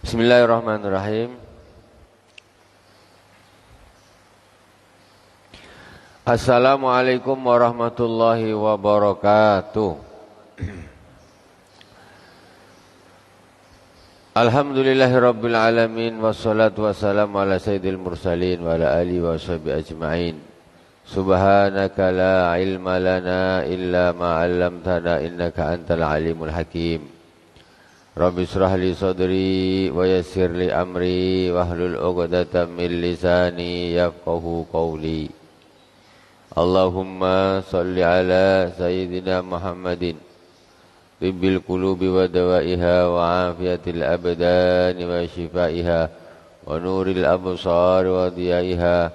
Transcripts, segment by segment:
Bismillahirrahmanirrahim. Assalamualaikum warahmatullahi wabarakatuh. Alhamdulillahirabbil alamin wassalatu wassalamu ala sayyidil mursalin wa ala alihi wa sahbihi ajma'in. Subhanaka la ilma lana illa ma 'allamtana innaka antal alimul hakim. Rabbi israh li sadri wa yassir li amri wahlul 'uqdatam min lisani yafqahu qawli. Allahumma salli ala sayyidina Muhammadin tibbil qulubi wa dawaiha wa afiyatil abdani wa shifaiha wa nuril absar wa diyaiha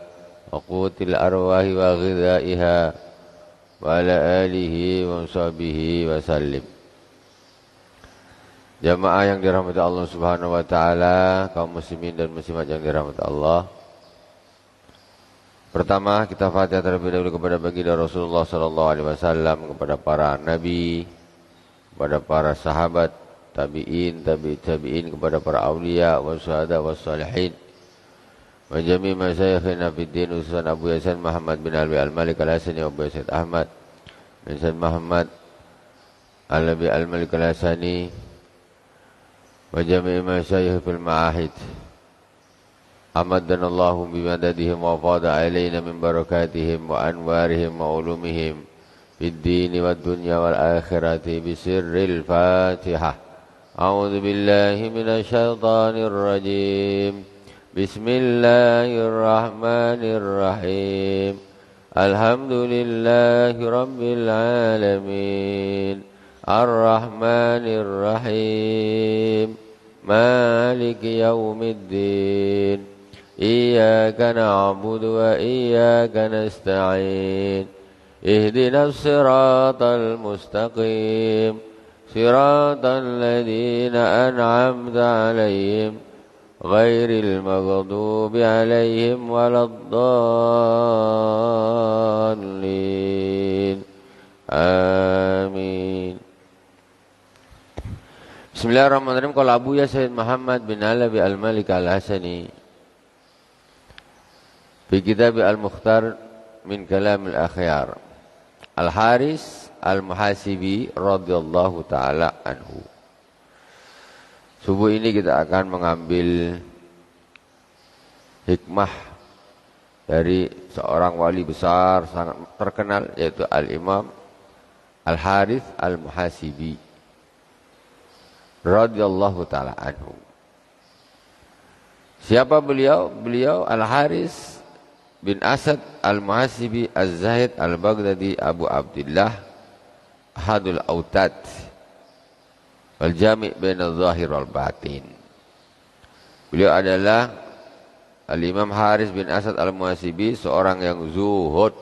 wa qutil arwahi wa ghidaiha wa ala alihi wa sahbihi wa sallim. Jamaah yang dirahmati Allah Subhanahu wa taala, kaum muslimin dan muslimat yang dirahmati Allah. Pertama, kita Fatihah terlebih dahulu kepada baginda Rasulullah sallallahu alaihi wasallam, kepada para nabi, kepada para sahabat, tabi'in, tabi'in, kepada para awliya wa syuhada wa salihin. Wa jami' masyayikhina fid din, ususan Abu Yasin Muhammad bin Alwi Al-Malik Al-Hasani wa Abu Yasin Ahmad bin Said Muhammad Al-Abi Al-Malik Al-Hasani. Wa jami'i masyayikh fil ma'ahid amadana Allahu bimadadihim wa fada alaina min barakatihim wa anwarihim wa ulumihim fid dini wad dunya wal akhirati bisirril Fatihah. A'udzu billahi minasy syaithanir rajim. Bismillahirrahmanirrahim. Alhamdulillahi rabbil alamin. Ar-Rahmanir Rahim. Maliki yaumiddin. Iyyaka na'budu wa iyyaka nasta'in. Ihdinas siratal mustaqim. Siratal ladzina an'amta 'alaihim ghairil maghdubi 'alaihim waladdallin. Amin. Bismillahirrahmanirrahim. Qala Abu Yasin Muhammad bin Alawi Al-Malik Al-Hasani fi kitab Al-Mukhtar min Kalam Al-Akhyar, Al-Haris Al-Muhasibi radhiyallahu taala anhu. Subuh ini kita akan mengambil hikmah dari seorang wali besar sangat terkenal, yaitu Al-Imam Al-Haris Al-Muhasibi radhiyallahu taala anhu. Siapa beliau? Beliau Al-Haris bin Asad Al-Muhasibi Az-Zahid Al-Baghdadi Abu Abdullah Ahadul Autad wal Jami' bainal zahir wal batin. Beliau adalah Al-Imam Haris bin Asad Al-Muhasibi, seorang yang zuhud.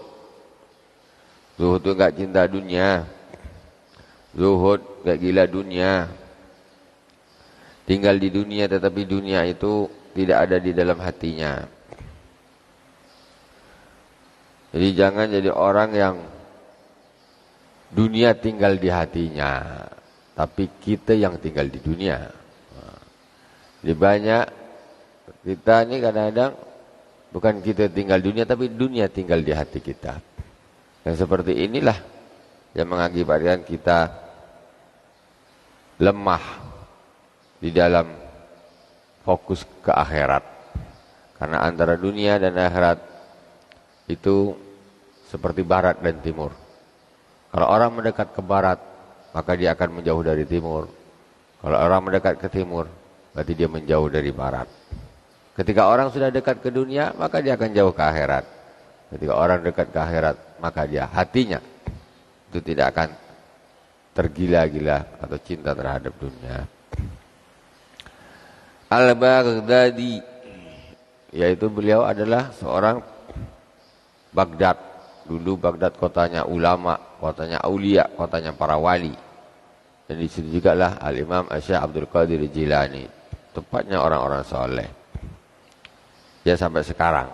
Zuhud itu enggak cinta dunia. Zuhud enggak gila dunia. Tinggal di dunia tetapi dunia itu tidak ada di dalam hatinya. Jadi jangan jadi orang yang dunia tinggal di hatinya, tapi kita yang tinggal di dunia. Jadi banyak kita ini kadang-kadang bukan kita tinggal dunia, tapi dunia tinggal di hati kita. Dan seperti inilah yang mengakibatkan kita lemah di dalam fokus ke akhirat. Karena antara dunia dan akhirat itu seperti barat dan timur. Kalau orang mendekat ke barat, maka dia akan menjauh dari timur. Kalau orang mendekat ke timur, berarti dia menjauh dari barat. Ketika orang sudah dekat ke dunia, maka dia akan jauh ke akhirat. Ketika orang dekat ke akhirat, maka dia hatinya itu tidak akan tergila-gila atau cinta terhadap dunia. Al-Baghdadi, yaitu beliau adalah seorang Baghdad. Dulu Baghdad kotanya ulama, kotanya aulia, kotanya para wali. Dan di situ juga lah Al-Imam Syekh Abdul Qadir Jilani, tepatnya orang-orang soleh. Ya sampai sekarang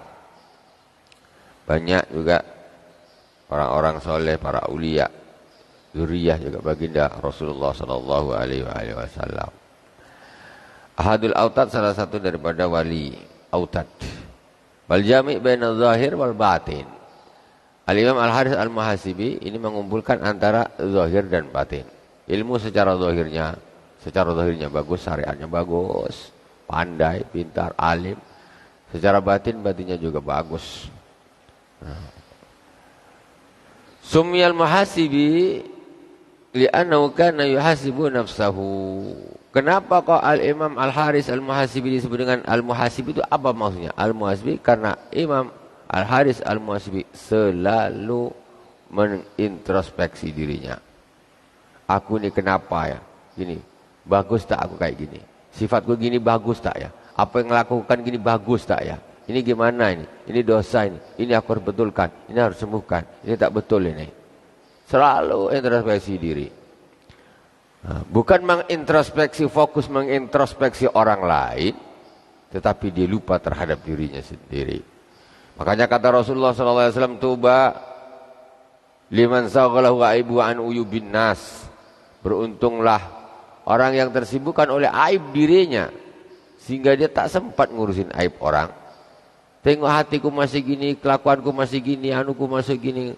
banyak juga orang-orang soleh, para aulia, zuriyah juga baginda Rasulullah sallallahu alaihi wasallam. Ahadul autad, salah satu daripada wali autad. Wal jami' bainal zahir wal batin. Al-Imam Al-Haris Al-Muhasibi ini mengumpulkan antara zahir dan batin. Ilmu secara zahirnya bagus, syariatnya bagus, pandai, pintar, alim. Secara batinnya juga bagus. Sumiyal Muhasibi li'annahu kana yuhasibu nafsahu. Kenapa kok Al-Imam Al-Haris Al-Muhasibi disebut dengan Al-Muhasibi, itu apa maksudnya? Al-Muhasibi karena Imam Al-Haris Al-Muhasibi selalu menintrospeksi dirinya. Aku ini kenapa ya? Gini, bagus tak aku kayak gini? Sifatku gini bagus tak ya? Apa yang lakukan gini bagus tak ya? Ini gimana ini? Ini dosa ini. Ini aku harus betulkan. Ini harus sembuhkan. Ini tak betul ini. Selalu introspeksi diri. Bukan mengintrospeksi, fokus mengintrospeksi orang lain, tetapi dia lupa terhadap dirinya sendiri. Makanya kata Rasulullah SAW, tuba liman saghalahu aibu an uyubin nas. Beruntunglah orang yang tersibukkan oleh aib dirinya, sehingga dia tak sempat ngurusin aib orang. Tengok hatiku masih gini, kelakuanku masih gini, anuku masih gini.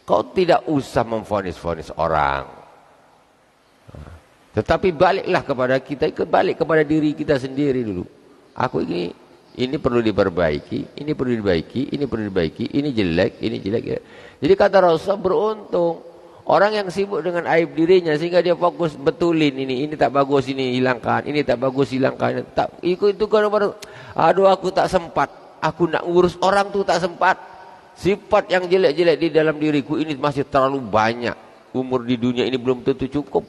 Kau tidak usah memvonis-vonis orang. Tetapi baliklah kepada kita, balik kepada diri kita sendiri dulu. Aku ini perlu diperbaiki, ini perlu diperbaiki, ini perlu diperbaiki, ini jelek, ini jelek. Jadi kata Rasul, beruntung orang yang sibuk dengan aib dirinya sehingga dia fokus betulin ini tak bagus, ini hilangkan, ini tak bagus, hilangkan. Tak ikut itu kalau baru, aduh aku tak sempat, aku nak urus orang tuh tak sempat. Sifat yang jelek-jelek di dalam diriku ini masih terlalu banyak. Umur di dunia ini belum tentu cukup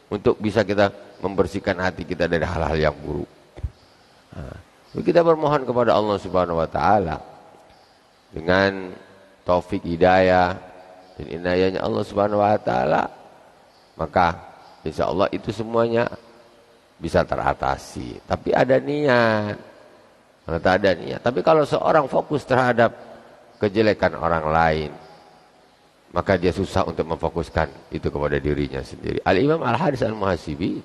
untuk bisa kita membersihkan hati kita dari hal-hal yang buruk. Kita bermohon kepada Allah Subhanahu wa taala dengan taufik hidayah dan inayahnya Allah Subhanahu wa taala, maka insyaallah itu semuanya bisa teratasi. Tapi ada niat. Kalau tak ada niat. Tapi kalau seorang fokus terhadap kejelekan orang lain, maka dia susah untuk memfokuskan itu kepada dirinya sendiri. Al-Imam Al-Haris Al-Muhasibi,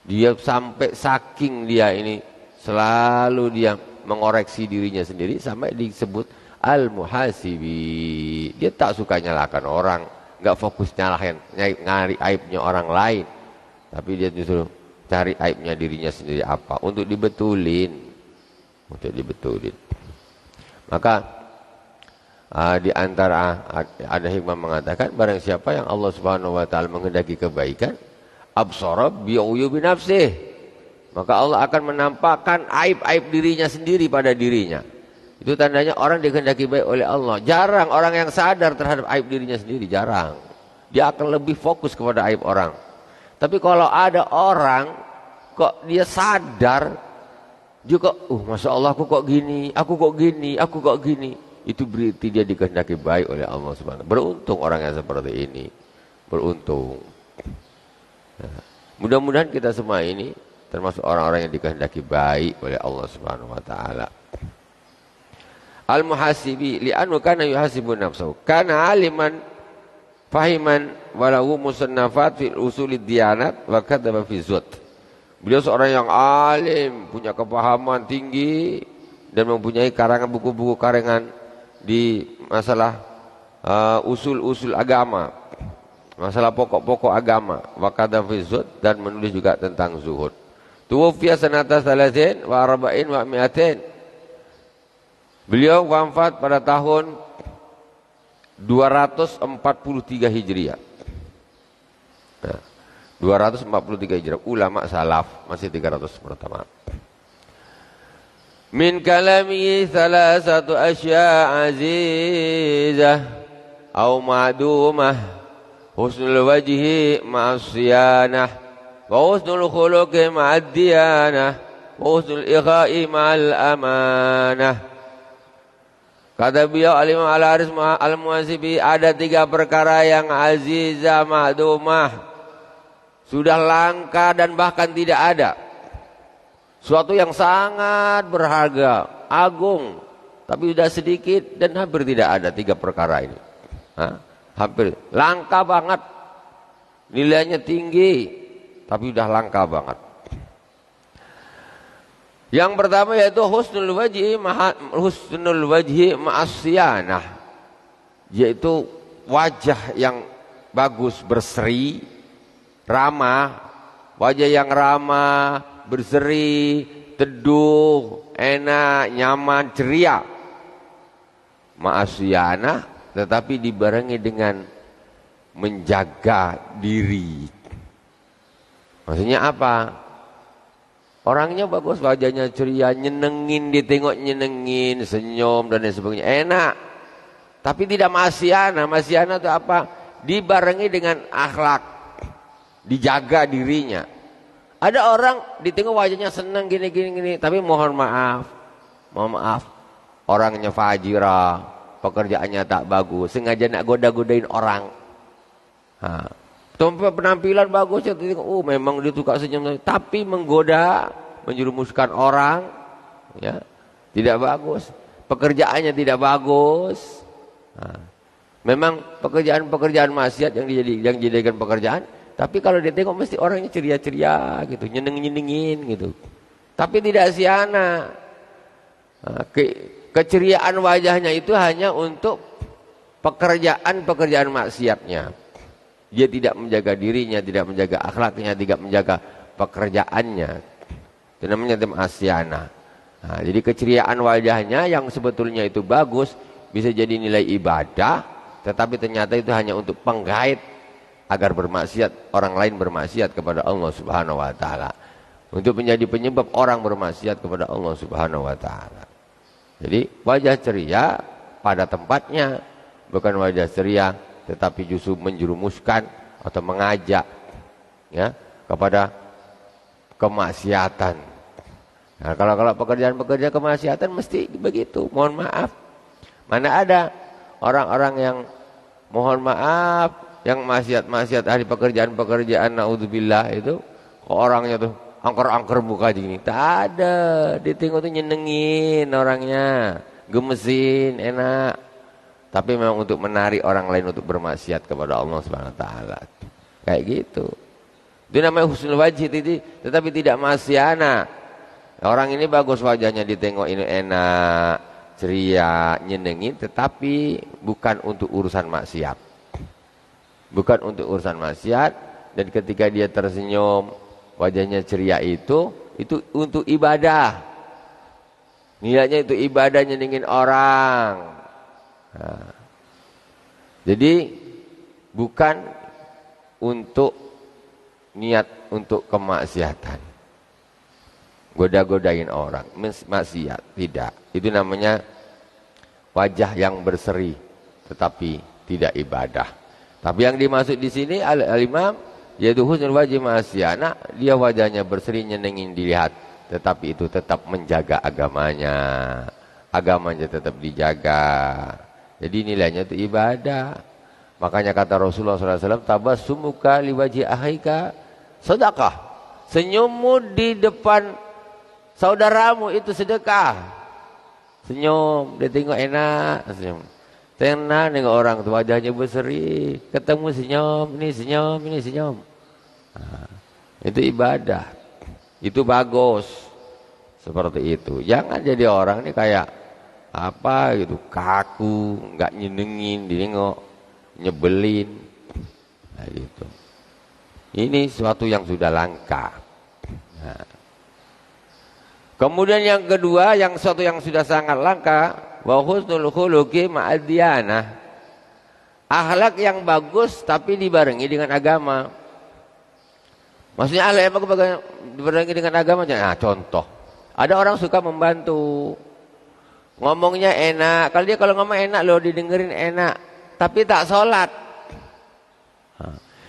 dia sampai saking dia ini selalu dia mengoreksi dirinya sendiri sampai disebut Al-Muhasibi. Dia tak suka nyalahkan orang, enggak fokus nyalahin, nyari aibnya orang lain, tapi dia justru cari aibnya dirinya sendiri apa untuk dibetulin, Maka di antara ada hikmah mengatakan, barang siapa yang Allah Subhanahu wa taala menghendaki kebaikan, absara bi uyubi nafsih, maka Allah akan menampakkan aib-aib dirinya sendiri pada dirinya. Itu tandanya orang dikehendaki baik oleh Allah. Jarang orang yang sadar terhadap aib dirinya sendiri, jarang. Dia akan lebih fokus kepada aib orang. Tapi kalau ada orang kok dia sadar, dia kok Masya Allah aku kok gini, aku kok gini. Itu berarti dia dikehendaki baik oleh Allah Subhanahu. Beruntung orang yang seperti ini. Beruntung. Mudah-mudahan kita semua ini termasuk orang-orang yang dikehendaki baik oleh Allah Subhanahu wa taala. Al-Muhasibi li'annu kana yuhasibu nafsahu. Kana aliman fahiman walahu musannafat fil usulid diyanat wa kadzaba fi zuhd. Beliau seorang yang alim, punya kepahaman tinggi dan mempunyai karangan buku-buku karangan di masalah usul-usul agama, masalah pokok-pokok agama, waqada fi zuhd, dan menulis juga tentang zuhud. Tuwfiya sanata 30 wa 40 wa 200. Beliau wafat pada tahun 243 Hijriah. Nah, 243 Hijriah. Ulama salaf masih 300 pertama. Min kalami thalathatu asya' azizah au ma'dumah, husnul wajhi ma'asiyanah, wa husnul khuluqi ma'addiyanah, wa husnul ikha'i ma'al amanah. Kata beliau Al-Imam Al-Haris Al-Muhasibi, ada 3 perkara yang azizah, ma'dumah, sudah langka dan bahkan tidak ada. Suatu yang sangat berharga, agung, tapi sudah sedikit dan hampir tidak ada 3 perkara ini. Hampir langka banget, nilainya tinggi, tapi sudah langka banget. Yang pertama yaitu husnul wajhi ma'asyanah, yaitu wajah yang bagus, berseri, ramah, wajah yang ramah, berseri, teduh, enak, nyaman, ceria. Ma'asyanah, tetapi dibarengi dengan menjaga diri. Maksudnya apa? Orangnya bagus, wajahnya ceria, nyenengin, ditengok nyenengin, senyum dan lain sebagainya, enak. Tapi tidak ma'asyanah. Ma'asyanah itu apa? Dibarengi dengan akhlak, dijaga dirinya. Ada orang ditengok wajahnya senang gini, tapi mohon maaf, orangnya fajira, pekerjaannya tak bagus, sengaja nak goda-godain orang. Penampilan bagus, memang dia suka senyum, tapi menggoda, menjerumuskan orang, ya, tidak bagus. Pekerjaannya tidak bagus. Memang pekerjaan maksiat yang dijadikan pekerjaan, tapi kalau dia tengok mesti orangnya ceria-ceria gitu, nyeneng-nyenengin gitu. Tapi tidak siana. Keceriaan wajahnya itu hanya untuk pekerjaan maksiatnya. Dia tidak menjaga dirinya, tidak menjaga akhlaknya, tidak menjaga pekerjaannya. Itu namanya asyana. Jadi keceriaan wajahnya yang sebetulnya itu bagus, bisa jadi nilai ibadah, tetapi ternyata itu hanya untuk penggait agar bermaksiat, orang lain bermaksiat kepada Allah Subhanahu wa taala. Untuk menjadi penyebab orang bermaksiat kepada Allah Subhanahu wa taala. Jadi wajah ceria pada tempatnya, bukan wajah ceria tetapi justru menjerumuskan atau mengajak, ya, kepada kemaksiatan. Nah, kalau pekerjaan kemaksiatan mesti begitu. Mohon maaf. Mana ada orang-orang yang mohon maaf, yang maksiat ahli pekerjaan naudzubillah itu, kok orangnya tuh angker-angker muka gini. Tak ada, ditengok tuh nyenengin orangnya, gemesin, enak. Tapi memang untuk menarik orang lain untuk bermaksiat kepada Allah Subhanahu wa taala. Kayak gitu. Itu namanya husnul wajhi, tetapi tidak masyana. Orang ini bagus wajahnya, ditengok ini enak, ceria, nyenengin, tetapi bukan untuk urusan maksiat. Bukan untuk urusan maksiat, dan ketika dia tersenyum, wajahnya ceria itu untuk ibadah. Niatnya itu ibadah, nyenengin orang. Nah, jadi bukan untuk niat untuk kemaksiatan, goda-godain orang, maksiat, tidak. Itu namanya wajah yang berseri tetapi tidak ibadah. Tapi yang dimaksud di sini al-imam yaitu husnul wajhi masyana, dia wajahnya berseri, nyenengin dilihat, tetapi itu tetap menjaga agamanya tetap dijaga. Jadi nilainya itu ibadah. Makanya kata Rasulullah SAW, tabassumuka liwajhi akhika sedekah. Senyummu di depan saudaramu itu sedekah. Senyum, dia tengok enak, senyum. Tenang nengok orang tuh wajahnya berseri, ketemu senyum, ini senyum. Itu ibadah. Itu bagus. Seperti itu. Jangan jadi orang ini kayak apa gitu, kaku, nggak nyenengin, dinengok, nyebelin, nah, gitu. Ini sesuatu yang sudah langka. Nah. Kemudian yang kedua, yang sesuatu yang sudah sangat langka, wa husnul khuluqi ma'addiyanah. Akhlak yang bagus tapi dibarengi dengan agama. Maksudnya akhlak yang bagus dibarengi dengan agama. Nah, contoh, ada orang suka membantu. Ngomongnya enak, kalau ngomong enak loh, didengerin enak, tapi tak sholat.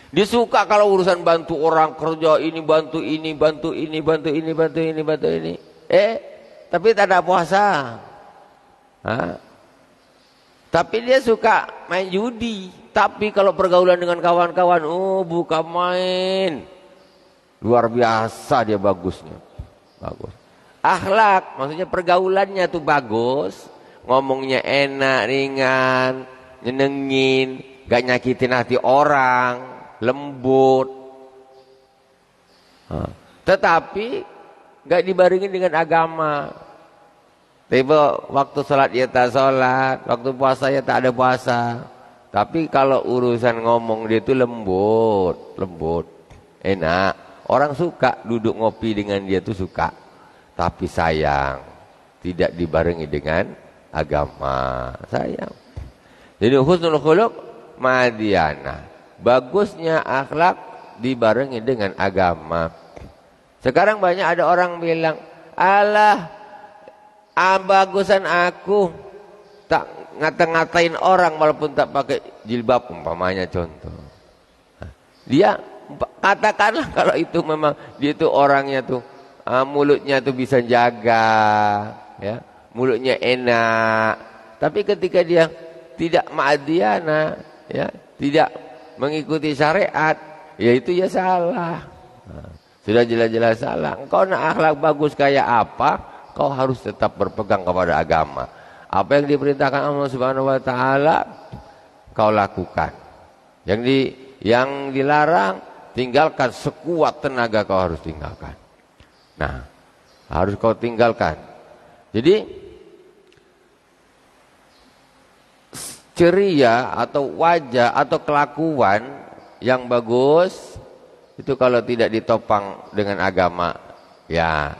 Dia suka kalau urusan bantu orang kerja ini, bantu ini. Tapi tak ada puasa. Tapi dia suka main judi. Tapi kalau pergaulan dengan kawan-kawan, bukan main. Luar biasa dia bagusnya. Bagus. Akhlak, maksudnya pergaulannya tuh bagus, ngomongnya enak, ringan, nyenengin, gak nyakitin hati orang, lembut. Tetapi nggak dibarengi dengan agama. Tiba waktu sholat ya tak sholat, waktu puasa ya tak ada puasa. Tapi kalau urusan ngomong dia itu lembut, enak. Orang suka duduk ngopi dengan dia tuh suka. Tapi sayang, tidak dibarengi dengan agama. Sayang. Jadi husnul khuluq ma'adiyanah. Bagusnya akhlak dibarengi dengan agama. Sekarang banyak ada orang bilang, alah, bagusan aku tak ngata-ngatain orang walaupun tak pakai jilbab, umpamanya contoh. Dia katakanlah kalau itu memang dia itu orangnya tuh mulutnya tuh bisa jaga, ya, mulutnya enak. Tapi ketika dia tidak ma'adiyana, ya, tidak mengikuti syariat, ya itu ya salah. Sudah jelas-jelas salah. Engkau nak akhlak bagus kayak apa, kau harus tetap berpegang kepada agama. Apa yang diperintahkan Allah Subhanahu wa taala kau lakukan. Yang dilarang tinggalkan, sekuat tenaga kau harus tinggalkan. Nah, harus kau tinggalkan. Jadi ceria atau wajah atau kelakuan yang bagus itu kalau tidak ditopang dengan agama, ya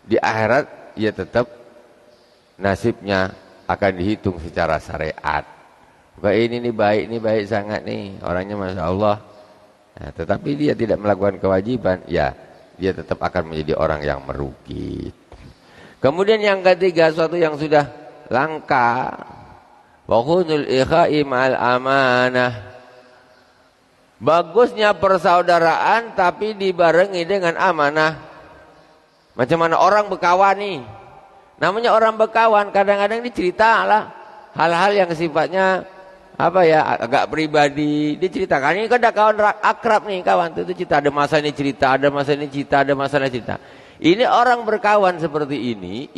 di akhirat ya tetap nasibnya akan dihitung secara syariat. Bukan ini baik sangat nih, orangnya Masya Allah. Nah, tetapi dia tidak melakukan kewajiban, ya dia tetap akan menjadi orang yang merugi. Kemudian yang ketiga, suatu yang sudah langka, wa husnul ikha'i ma'al amanah. Bagusnya persaudaraan tapi dibarengi dengan amanah. Macam mana orang berkawan nih? Namanya orang berkawan, kadang-kadang diceritalah hal-hal yang sifatnya agak pribadi. Diceritakan, ini kan ada kawan akrab nih, kawan itu cerita, ada masa ini cerita, ada masa ini cerita, ada masalah cerita. Ini orang berkawan seperti ini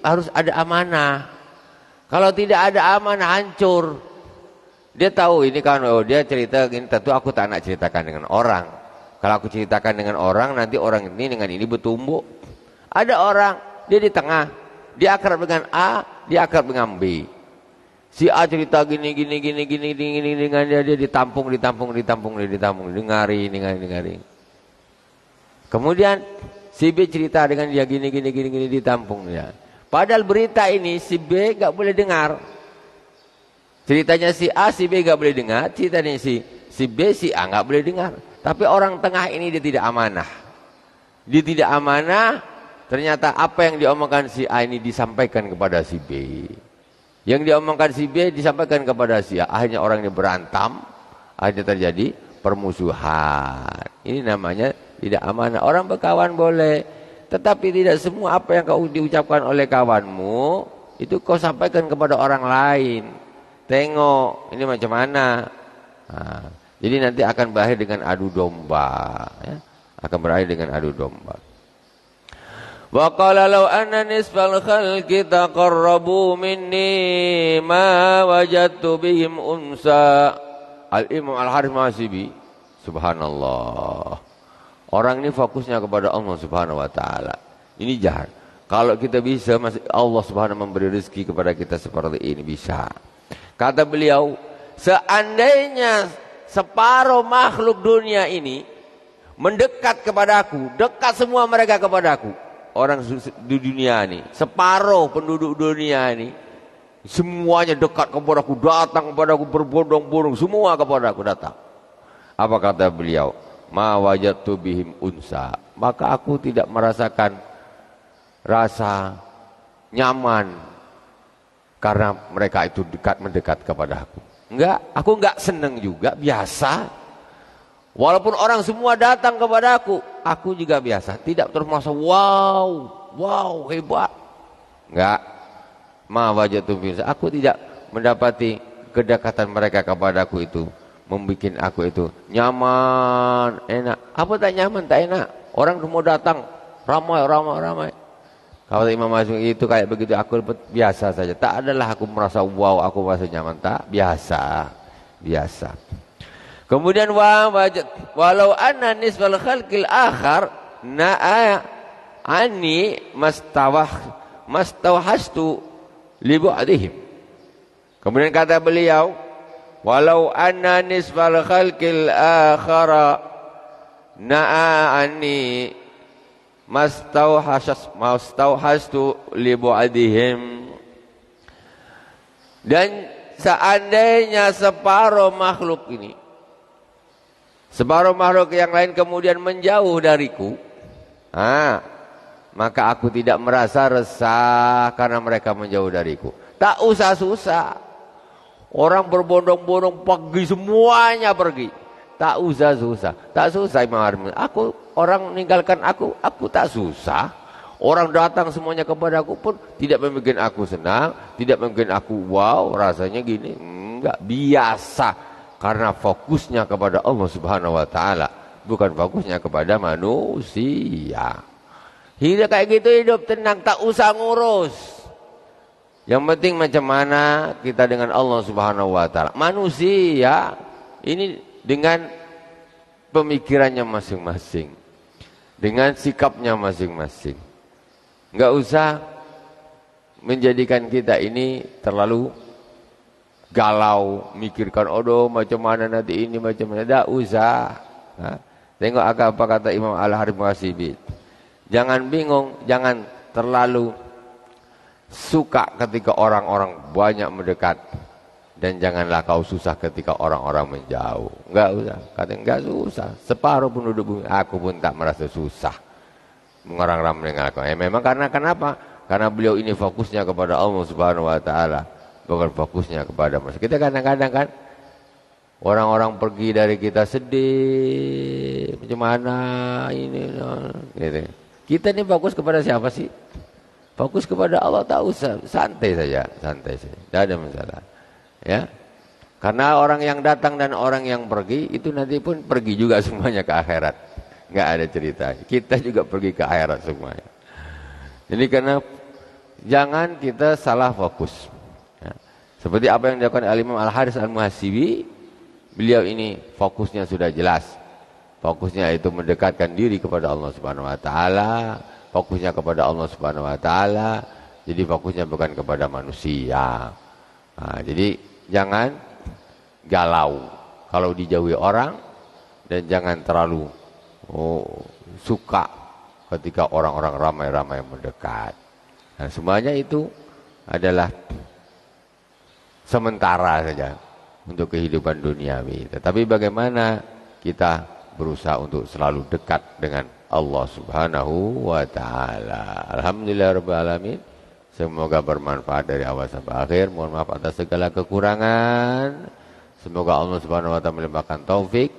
harus ada amanah. Kalau tidak ada amanah, hancur. Dia tahu ini kawan, dia cerita ini, tentu aku tak nak ceritakan dengan orang. Kalau aku ceritakan dengan orang, nanti orang ini dengan ini bertumbuk. Ada orang, dia di tengah, dia akrab dengan A, dia akrab dengan B. Si A cerita gini dengan dia ditampung, dengari. Kemudian si B cerita dengan dia gini ditampung dia. Padahal berita ini si B enggak boleh dengar. Ceritanya si A, si B enggak boleh dengar, ceritanya si B, si A enggak boleh dengar. Tapi orang tengah ini dia tidak amanah. Dia tidak amanah, ternyata apa yang diomongkan si A ini disampaikan kepada si B. Yang diomongkan si B disampaikan kepada si A, akhirnya orang ini berantam, akhirnya terjadi permusuhan. Ini namanya tidak amanah. Orang berkawan boleh, tetapi tidak semua apa yang kau diucapkan oleh kawanmu itu kau sampaikan kepada orang lain. Tengok ini macam mana. Nah, jadi nanti akan berakhir dengan adu domba, ya? Akan berakhir dengan adu domba. Wa qala law anna nisfal khalqi taqarrabu minni ma wajadtu bihim unsa. Al-Imam Al-Harith Mahasibi, subhanallah. Orang ini fokusnya kepada Allah Subhanahu wa taala. Ini jahat. Kalau kita bisa, Allah Subhanahu memberi rezeki kepada kita seperti ini, bisa. Kata beliau, seandainya separuh makhluk dunia ini mendekat kepadaku, dekat semua mereka kepadaku, orang di dunia ini, separuh penduduk dunia ini, semuanya dekat kepadaku, datang kepadaku berbondong-bondong, semua kepadaku datang. Apa kata beliau? Ma wajadtu bihim unsa, maka aku tidak merasakan rasa nyaman karena mereka itu mendekat kepada aku. Aku enggak senang juga, biasa. Walaupun orang semua datang kepada aku juga biasa. Tidak terus merasa wow hebat. Enggak. Ma wajadtu bihim, aku tidak mendapati kedekatan mereka kepadaku itu membuat aku itu nyaman, enak. Apa tak nyaman, tak enak. Orang semua datang, ramai. Kalau Imam Masyumi itu kayak begitu, aku biasa saja. Tak adalah aku merasa wow, aku merasa nyaman. Tak, biasa. Kemudian walau anna nisbal khalqil akhar Ani mastawhastu li bu'dihim. Kemudian kata beliau, walau anna nisfal khalqil akhara na'a anni mastawhastu li bu'dihim. Dan seandainya separuh makhluk ini, separuh makhluk yang lain kemudian menjauh dariku, maka aku tidak merasa resah karena mereka menjauh dariku. Tak usah susah. Orang berbondong-bondong pergi, semuanya pergi. Tak usah susah. Tak susah Imam Harun. Aku, orang meninggalkan aku tak susah. Orang datang semuanya kepadaku pun tidak membuat aku senang, tidak membuat aku wow, rasanya gini. Enggak, biasa. Karena fokusnya kepada Allah Subhanahu wa taala, bukan fokusnya kepada manusia. Hidup kayak gitu, hidup tenang, tak usah ngurus. Yang penting macam mana kita dengan Allah Subhanahu wa taala. Manusia ini dengan pemikirannya masing-masing, dengan sikapnya masing-masing. Enggak usah menjadikan kita ini terlalu galau, mikirkan macam mana nanti ini, macam mana. Enggak usah. Tengok apa kata Imam Al-Harith Muhasibi. Jangan bingung, jangan terlalu suka ketika orang-orang banyak mendekat, dan janganlah kau susah ketika orang-orang menjauh. Enggak usah. Katanya enggak susah. Separuh penduduk bumi, aku pun tak merasa susah orang-orang mendengarkan. Memang karena kenapa? Karena beliau ini fokusnya kepada Allah Subhanahu wa taala, bukan fokusnya kepada manusia. Kita kadang-kadang kan orang-orang pergi dari kita sedih, macam mana ini gitu. Kita ini fokus kepada siapa sih? Fokus kepada Allah, tak usah, santai saja. Tidak ada masalah. Ya. Karena orang yang datang dan orang yang pergi itu nanti pun pergi juga semuanya ke akhirat. Enggak ada cerita. Kita juga pergi ke akhirat semuanya. Jadi karena jangan kita salah fokus. Ya. Seperti apa yang dilakukan Imam Al-Harith Al-Muhasibi, beliau ini fokusnya sudah jelas. Fokusnya itu mendekatkan diri kepada Allah Subhanahu wa taala, fokusnya kepada Allah Subhanahu wa taala. Jadi fokusnya bukan kepada manusia. Jadi jangan galau kalau dijauhi orang, dan jangan terlalu suka ketika orang-orang ramai-ramai mendekat. Nah, semuanya itu adalah sementara saja untuk kehidupan duniawi. Tetapi bagaimana kita berusaha untuk selalu dekat dengan Allah Subhanahu wa taala. Alhamdulillahirabbil alamin. Semoga bermanfaat dari awal sampai akhir. Mohon maaf atas segala kekurangan. Semoga Allah Subhanahu wa taala melimpahkan taufik,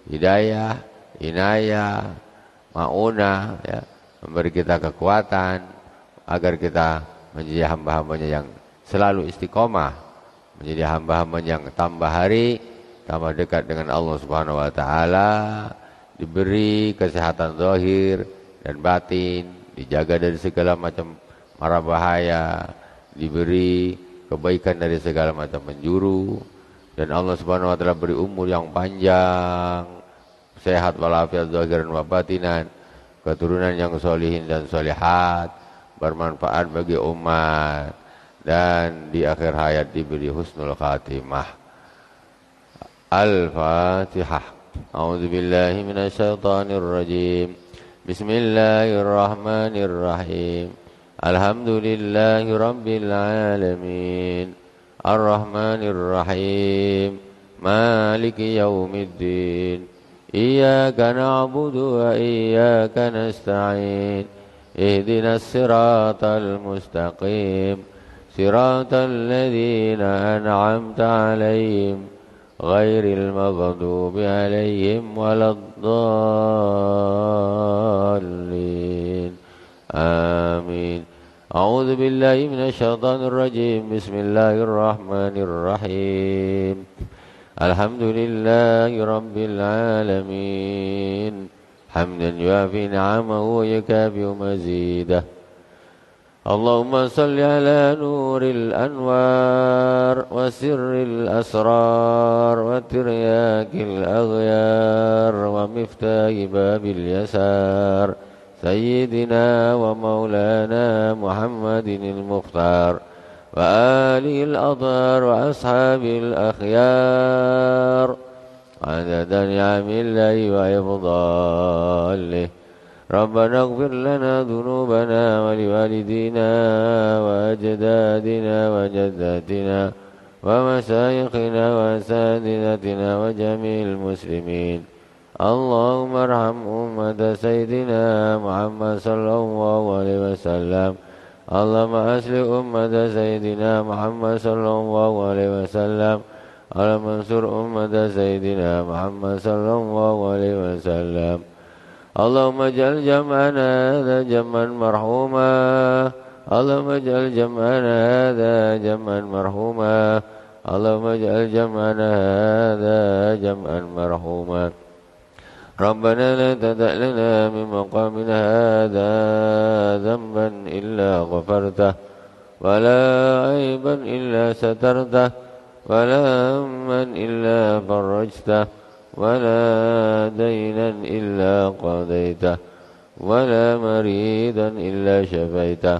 hidayah, inayah, maunah, ya, memberi kita kekuatan agar kita menjadi hamba-hambanya yang selalu istiqomah, menjadi hamba-hambanya yang tambah hari tambah dekat dengan Allah Subhanahu wa taala, diberi kesehatan zahir dan batin, dijaga dari segala macam mara bahaya, diberi kebaikan dari segala macam penjuru, dan Allah Subhanahu wa taala beri umur yang panjang, sehat walafiat zahiran wa batinan, keturunan yang solihin dan solihat, bermanfaat bagi umat, dan di akhir hayat diberi husnul khatimah. Al-Fatihah. A'udzu billahi minasyaitonir rajim. Bismillahirrahmanirrahim. Alhamdulillahi rabbil alamin. Ar-Rahmanir Rahim. Maliki yaumiddin. Iyyaka na'budu wa iyyaka nasta'in. Ihdinas siratal mustaqim. Siratal ladzina an'amta 'alaihim ghairil maghdubi 'alaihim waladdallin. Amin. A'udzu billahi minasyaitonir rajim. Bismillahirrahmanirrahim. Alhamdulillahi rabbil alamin. Hamdan yuafi ni'amahu wa yukafi'u mazidah. Allahumma salli ala nuril anwar wa sirril asrar wa tiryakil aghyar wa miftahi babil yasar سيدنا ومولانا محمد المختار وآله الأطهار وأصحابه الأخيار عدد نعم الله وإفضاله. ربنا اغفر لنا ذنوبنا ولوالدينا وأجدادنا وجداتنا ومشايخنا وأساتذتنا وجميع المسلمين. اللهم ارحم أمة سيدنا محمد صلى الله عليه وسلم. اللهم أصلح أمة سيدنا محمد صلى الله عليه وسلم. اللهم انصر أمة سيدنا محمد صلى الله عليه وسلم. اللهم اجعل جمعنا هذا جمعا مرحوما. اللهم اجعل جمعنا هذا جمعا مرحوما. اللهم اجعل جمعنا هذا جمعا مرحوما. ربنا لا تدع لنا من مقامنا هذا ذنبا إلا غفرته ولا عيبا إلا سترته ولا هما إلا فرجته ولا دينا إلا قضيته ولا مريضا إلا شفيته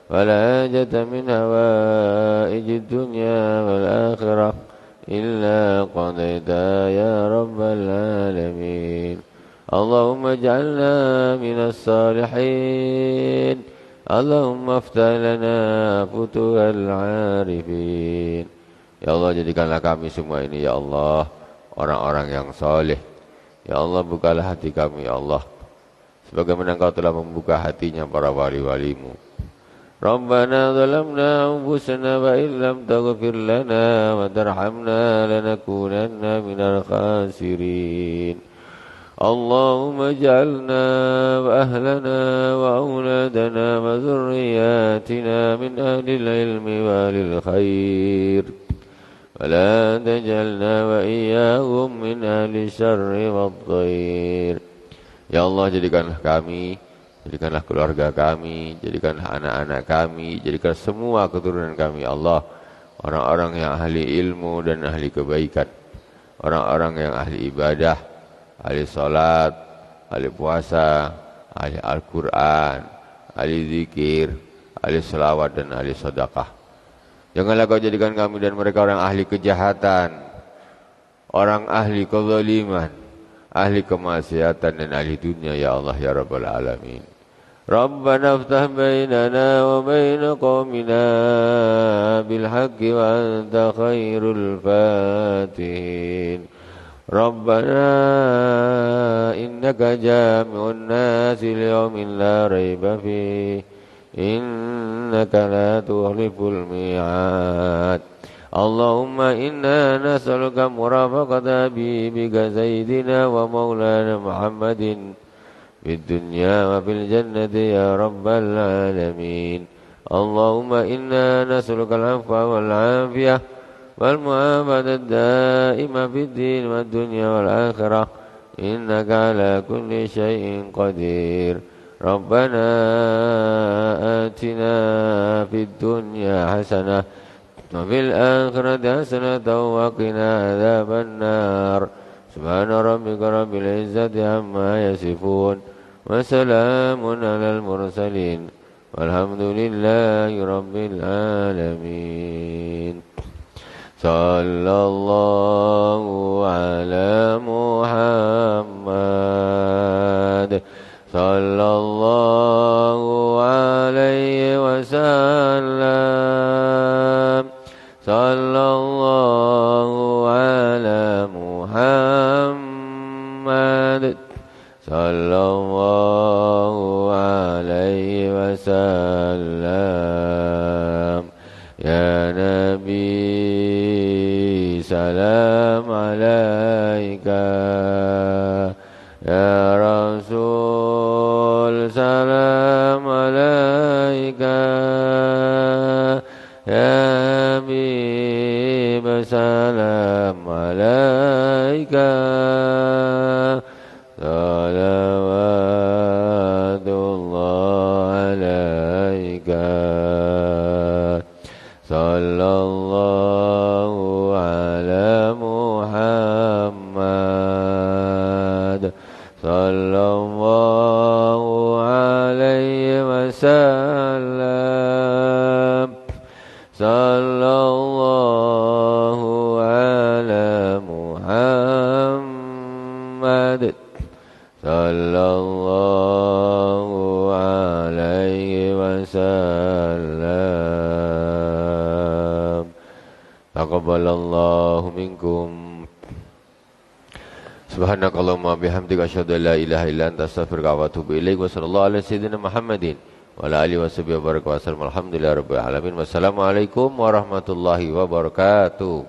ولا حاجة من هوائج الدنيا والآخرة إلا قضيتها يا رب العالمين. اللهم اجعلنا من الصالحين. اللهم افتح لنا فتوح العارفين. Ya Allah, jadikanlah kami semua ini ya Allah orang-orang yang saleh. Ya Allah, bukalah hati kami ya Allah, sebagaimana Engkau telah membuka hatinya para wali-walimu. Rabbana zalamna anfusana wa illam taghfir lana wa tarhamna lanakunanna minal khasirin. Allahumma ij'alna wa ahlana wa auladana wa dhurriyyatina min ahlil ilmi walil khair. ولا تجعلنا وإياهم من أهل الشر والضير. Ya Allah, jadikanlah kami, jadikanlah keluarga kami, jadikanlah anak-anak kami, jadikan semua keturunan kami ya Allah orang-orang yang ahli ilmu dan ahli kebaikan, orang-orang yang ahli ibadah, ahli salat, ahli puasa, ahli Al-Quran, ahli zikir, ahli selawat dan ahli sedekah. Janganlah Kau jadikan kami dan mereka orang ahli kejahatan, orang ahli kezaliman, ahli kemaksiatan dan ahli dunia ya Allah ya Rabbal Alamin. Rabbana aftah bainana wa baina qawmina bilhaqqi wa anta khairul fatihin. Rabbana innaka jami'un nasi liyawmin la rayba fihi innaka la tukhliful mi'ad. Allahumma inna nas'aluka murafaqata habibika sayyidina wa maulana Muhammadin fid dunya wa fil jannati ya rabbal alamin. Allahumma inna nas'aluka al-'afwa wal 'afiyah wal mu'afata ad-da'ima fid din wad dunya wal akhirah innaka ala kulli syai'in qadir. Rabbana atina fid dunya hasanah wa fil akhirati hasanatan wa qina adzaban nar. Subhana rabbika rabbil izzati amma yasifun wa salamun alal mursalin walhamdulillahi rabbil alamin. Sallallahu ala Muhammad sallallahu alaihi wasallam. Sallallahu ala Muhammad sallallahu alaihi wasallam. Ya Nabi salam alaika, ya Rasul salam alaika, ya Habib salam alaika. Salawatullah alaika. Sallallahu ala Muhammad sallallahu وسلم صلى الله على محمد صلى الله عليه وسلم تقبل الله منكم Subhanakallahumma bihamdika asyhadu an la ilaha illa anta astaghfiruka wa atubu ilaik wa sallallahu ala sayyidina Muhammadin wa ala alihi washabihi wa baraka wa sallam alhamdulillahi rabbil alamin wassalamu alaikum warahmatullahi wabarakatuh.